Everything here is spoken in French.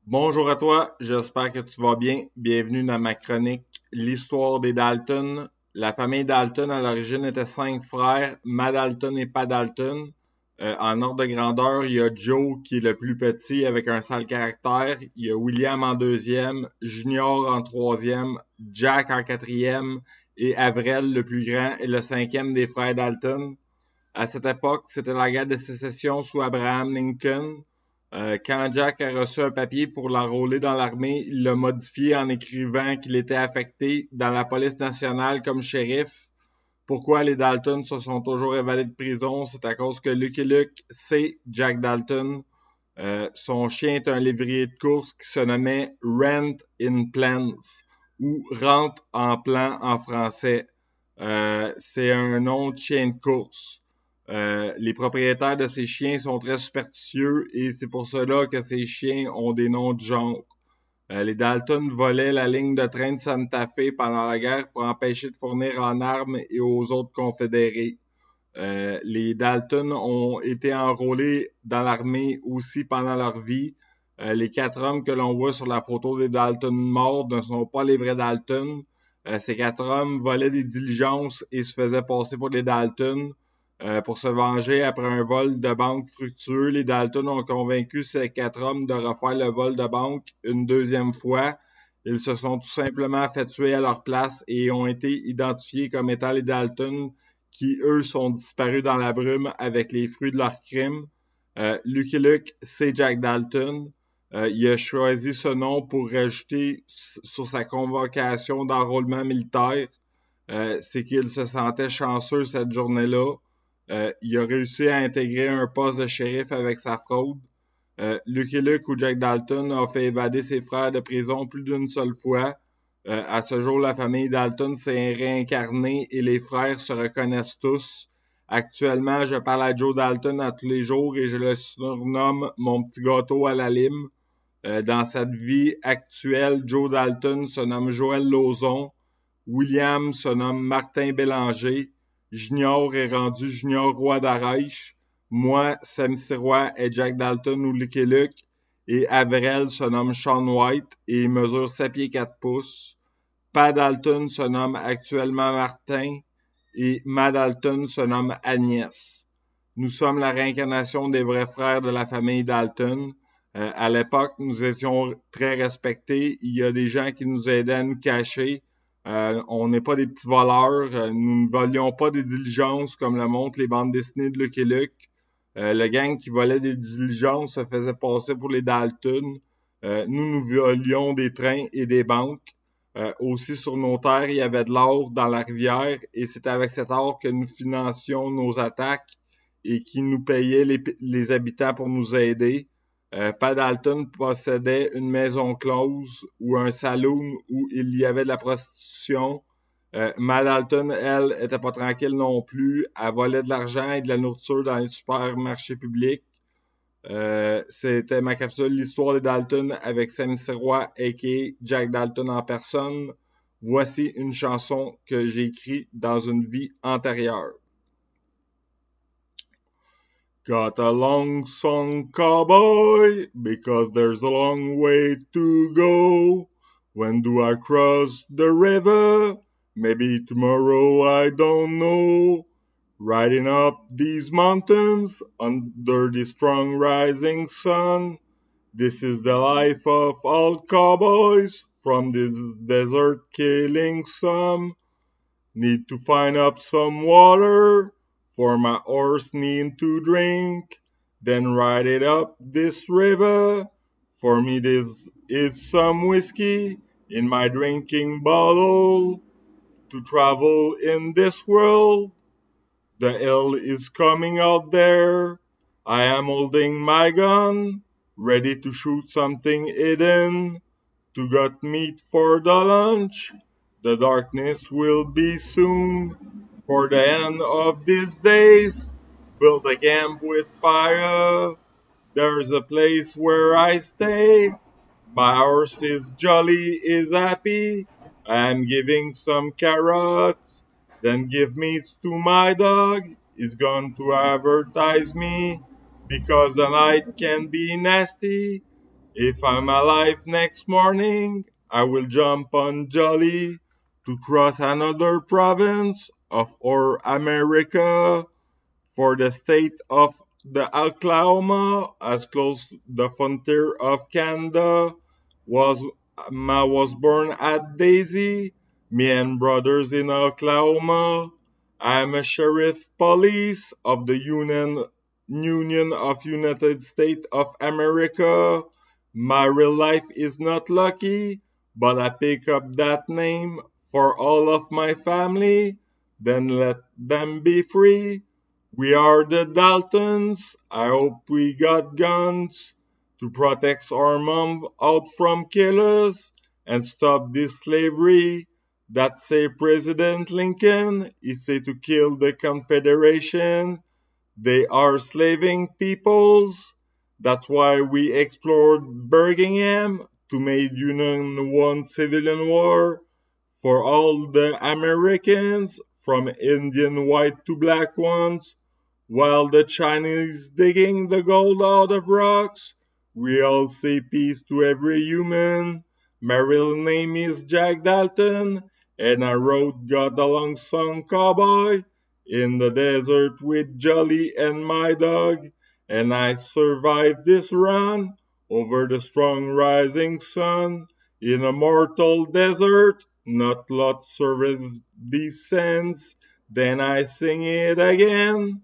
Bonjour à toi, j'espère que tu vas bien. Bienvenue dans ma chronique L'histoire des Dalton. La famille Dalton à l'origine était 5 frères, Matt Dalton et Pat Dalton. En ordre de grandeur, il y a Joe qui est le plus petit avec un sale caractère. Il y a William en deuxième, Junior en troisième, Jack en quatrième et Avril le plus grand est le cinquième des frères Dalton. À cette époque, c'était la guerre de sécession sous Abraham Lincoln. Quand Jack a reçu un papier pour l'enrôler dans l'armée, il l'a modifié en écrivant qu'il était affecté dans la police nationale comme shérif. Pourquoi les Dalton se sont toujours évadés de prison? C'est à cause que Lucky Luke, c'est Jack Dalton. Son chien est un lévrier de course qui se nommait Rent in Plans ou Rente en plan en français. C'est un nom de chien de course. Les propriétaires de ces chiens sont très superstitieux et c'est pour cela que ces chiens ont des noms de genre. Les Dalton volaient la ligne de train de Santa Fe pendant la guerre pour empêcher de fournir en armes et aux autres confédérés. Les Dalton ont été enrôlés dans l'armée aussi pendant leur vie. Les 4 hommes que l'on voit sur la photo des Dalton morts ne sont pas les vrais Dalton. Ces 4 hommes volaient des diligences et se faisaient passer pour des Dalton. Pour se venger après un vol de banque fructueux, les Dalton ont convaincu ces 4 hommes de refaire le vol de banque une deuxième fois. Ils se sont tout simplement fait tuer à leur place et ont été identifiés comme étant les Dalton qui, eux, sont disparus dans la brume avec les fruits de leur crime. Lucky Luke, c'est Jack Dalton. Il a choisi ce nom pour rajouter sur sa convocation d'enrôlement militaire. C'est qu'il se sentait chanceux cette journée-là. Il a réussi à intégrer un poste de shérif avec sa fraude. Lucky Luke ou Jack Dalton a fait évader ses frères de prison plus d'une seule fois. À ce jour, la famille Dalton s'est réincarnée et les frères se reconnaissent tous. Actuellement, je parle à Joe Dalton à tous les jours et je le surnomme mon petit gâteau à la lime. Dans cette vie actuelle, Joe Dalton se nomme Joël Lauzon. William se nomme Martin Bélanger. Junior est rendu Junior Roy d'Arèche. Moi, Sam Sirois est Jack Dalton ou Lucky Luke. Et Avril se nomme Sean White et mesure 7 pieds 4 pouces. Pat Dalton se nomme actuellement Martin et Matt Dalton se nomme Agnès. Nous sommes la réincarnation des vrais frères de la famille Dalton. À l'époque, nous étions très respectés. Il y a des gens qui nous aidaient à nous cacher. On n'est pas des petits voleurs. Nous ne volions pas des diligences comme le montrent les bandes dessinées de Lucky Luke. Le gang qui volait des diligences se faisait passer pour les Dalton. Nous volions des trains et des banques. Aussi sur nos terres, il y avait de l'or dans la rivière et c'est avec cet or que nous financions nos attaques et qui nous payait les habitants pour nous aider. Pat Dalton possédait une maison close ou un saloon où il y avait de la prostitution. Matt Dalton, elle, était pas tranquille non plus. Elle volait de l'argent et de la nourriture dans les supermarchés publics. C'était ma capsule L'histoire des Dalton avec Sam Sirois a.k.a. Jack Dalton en personne. Voici une chanson que j'ai écrite dans une vie antérieure. Got a long song, cowboy, because there's a long way to go. When do I cross the river? Maybe tomorrow, I don't know. Riding up these mountains under the strong rising sun. This is the life of all cowboys from this desert killing some. Need to find up some water for my horse need to drink. Then ride it up this river. For me this is some whiskey in my drinking bottle. To travel in this world, the hell is coming out there. I am holding my gun, ready to shoot something hidden. To get meat for the lunch. The darkness will be soon. For the end of these days, build a camp with fire. There's a place where I stay. My horse is jolly, is happy. I'm giving some carrots. Then give meat to my dog. He's going to advertise me because the night can be nasty. If I'm alive next morning, I will jump on Jolly to cross another province of our America for the state of the Oklahoma, as close the frontier of Canada was Ma was born at Daisy, me and brothers in Oklahoma. I'm a sheriff police of the Union of United States of America. My real life is not lucky, but I pick up that name for all of my family, then let them be free. We are the Daltons. I hope we got guns to protect our mom out from killers and stop this slavery. That say President Lincoln, he say to kill the Confederation. They are slaving peoples. That's why we explored Birmingham to make Union One civilian war for all the Americans, from Indian white to black ones. While the Chinese digging the gold out of rocks, we all say peace to every human. My real name is Jack Dalton, and I rode God along some cowboy in the desert with Jolly and my dog, and I survived this run over the strong rising sun in a mortal desert. Not lot survived these sands. Then I sing it again.